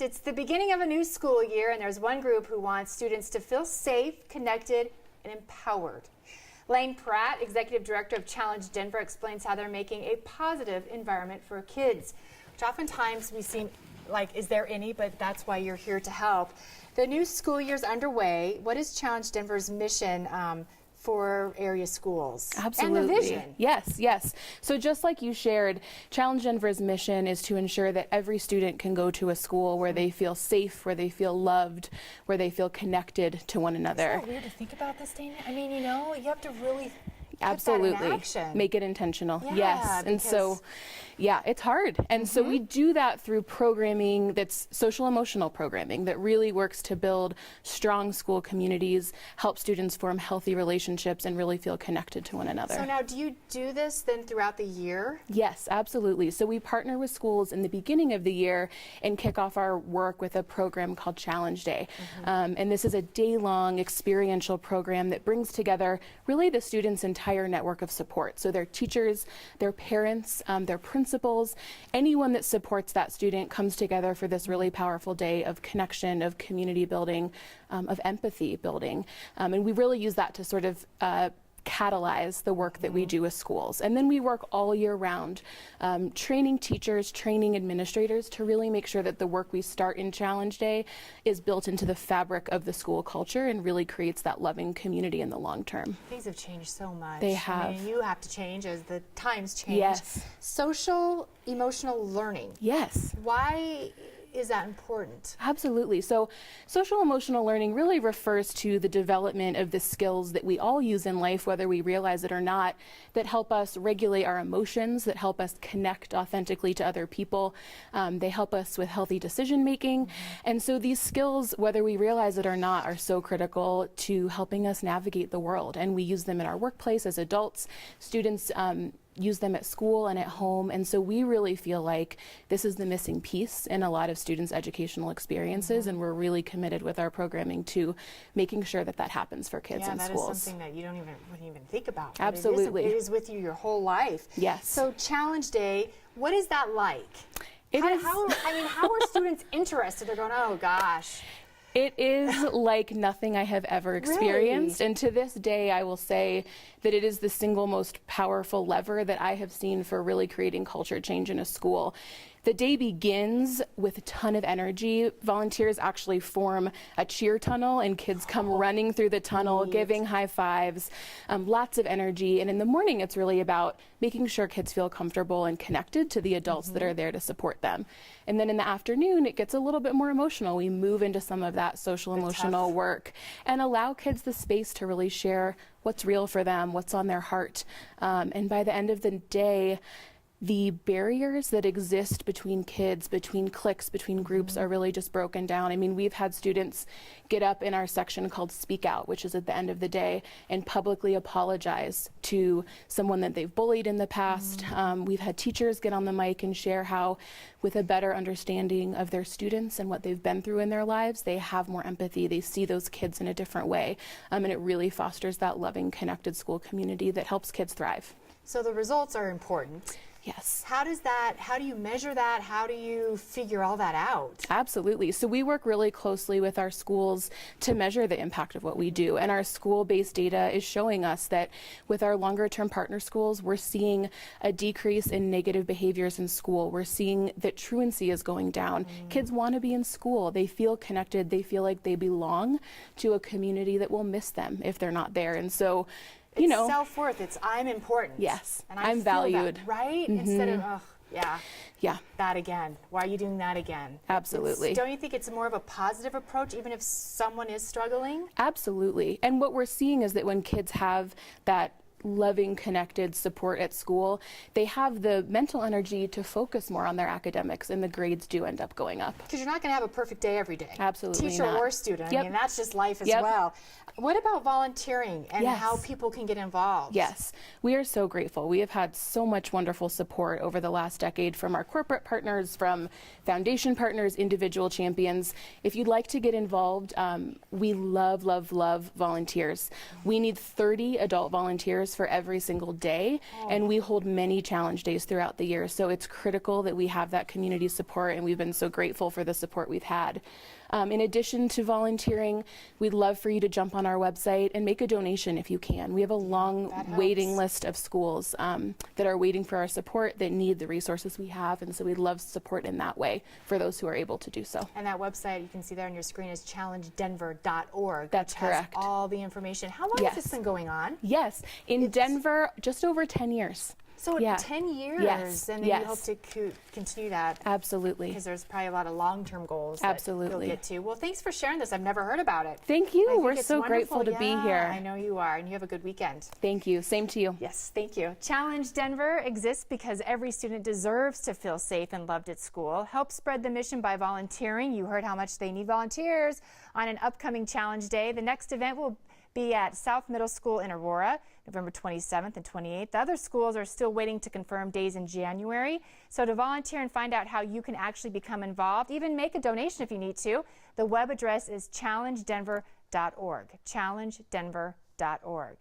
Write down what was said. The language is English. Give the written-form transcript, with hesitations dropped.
It's the beginning of a new school year, and there's one group who wants students to feel safe, connected, and empowered. Lane Pratt, Executive Director of Challenge Denver, explains how they're making a positive environment for kids, which oftentimes we seem like, is there any? But that's why you're here to help. The new school year's underway. What is Challenge Denver's mission for area schools? Absolutely. And the vision. Yes. So just like you shared, Challenge Denver's mission is to ensure that every student can go to a school where they feel safe, where they feel loved, where they feel connected to one another. Isn't that weird to think about this, Dana? I mean, you know, you have to really absolutely put that in action. Make it intentional. Yeah, yes. And so yeah, it's hard. And so we do that through programming that's social emotional programming that really works to build strong school communities, help students form healthy relationships, and really feel connected to one another. So now, do you do this then throughout the year? Yes, absolutely. So we partner with schools in the beginning of the year and kick off our work with a program called Challenge Day. And this is a day-long experiential program that brings together really the students' entire network of support. So their teachers, their parents, their principals, anyone that supports that student comes together for this really powerful day of connection, of community building, of empathy building. And we really use that to sort of catalyze the work that we do with schools. And then we work all year round, training teachers, training administrators to really make sure that the work we start in Challenge Day is built into the fabric of the school culture and really creates that loving community in the long term. Things have changed so much. They have. I mean, you have to change as the times change. Yes. Social emotional learning. Yes. Why is that important? Absolutely. So social emotional learning really refers to the development of the skills that we all use in life, whether we realize it or not, that help us regulate our emotions, that help us connect authentically to other people. They help us with healthy decision making. And so these skills, whether we realize it or not, are so critical to helping us navigate the world. And we use them in our workplace as adults. Students use them at school and at home, and so we really feel like this is the missing piece in a lot of students' educational experiences, and we're really committed with our programming to making sure that that happens for kids in schools. Yeah, that is something that you wouldn't even think about. Absolutely. It is with you your whole life. Yes. So Challenge Day, what is that like? How are students interested? They're going, oh gosh. It is like nothing I have ever experienced. Really? And to this day, I will say that it is the single most powerful lever that I have seen for really creating culture change in a school. The day begins with a ton of energy. Volunteers actually form a cheer tunnel, and kids come running through the tunnel, giving high fives, lots of energy. And in the morning, it's really about making sure kids feel comfortable and connected to the adults that are there to support them. And then in the afternoon, it gets a little bit more emotional. We move into some of that social emotional work and allow kids the space to really share what's real for them, what's on their heart. And by the end of the day, the barriers that exist between kids, between cliques, between groups are really just broken down. I mean, we've had students get up in our section called Speak Out, which is at the end of the day, and publicly apologize to someone that they've bullied in the past. We've had teachers get on the mic and share how, with a better understanding of their students and what they've been through in their lives, they have more empathy. They see those kids in a different way. And it really fosters that loving, connected school community that helps kids thrive. So the results are important. Yes. How do you measure that? How do you figure all that out? Absolutely. So we work really closely with our schools to measure the impact of what we do. And our school-based data is showing us that with our longer-term partner schools, we're seeing a decrease in negative behaviors in school. We're seeing that truancy is going down. Kids want to be in school. They feel connected. They feel like they belong to a community that will miss them if they're not there. And so it's self-worth. It's I'm important. Yes, and I'm valued. That, right? Instead of, that again. Why are you doing that again? Absolutely. Don't you think it's more of a positive approach, even if someone is struggling? Absolutely. And what we're seeing is that when kids have that loving, connected support at school, they have the mental energy to focus more on their academics, and the grades do end up going up. Because you're not going to have a perfect day every day. Absolutely Teacher not. or student. I mean, that's just life as well. What about volunteering and how people can get involved? Yes, we are so grateful. We have had so much wonderful support over the last decade from our corporate partners, from foundation partners, individual champions. If you'd like to get involved, we love volunteers. We need 30 adult volunteers volunteers for every single day, and we hold many challenge days throughout the year. So it's critical that we have that community support, and we've been so grateful for the support we've had. In addition to volunteering, we'd love for you to jump on our website and make a donation if you can. We have a long waiting list of schools that are waiting for our support, that need the resources we have, and so we'd love support in that way for those who are able to do so. And that website you can see there on your screen is challengedenver.org. That's correct. Has all the information. How long has this been going on? Yes, in Denver, just over 10 years. So 10 years, and then you hope to continue that. Absolutely. Because there's probably a lot of long-term goals Absolutely. that you'll get to. Well, thanks for sharing this. I've never heard about it. Thank you. We're it's so wonderful. grateful to be here. I know you are, and you have a good weekend. Thank you. Same to you. Yes, thank you. Challenge Denver exists because every student deserves to feel safe and loved at school. Help spread the mission by volunteering. You heard how much they need volunteers on an upcoming Challenge Day. The next event will be at South Middle School in Aurora, November 27th and 28th. The other schools are still waiting to confirm days in January. So to volunteer and find out how you can actually become involved, even make a donation if you need to, the web address is challengedenver.org. Challengedenver.org.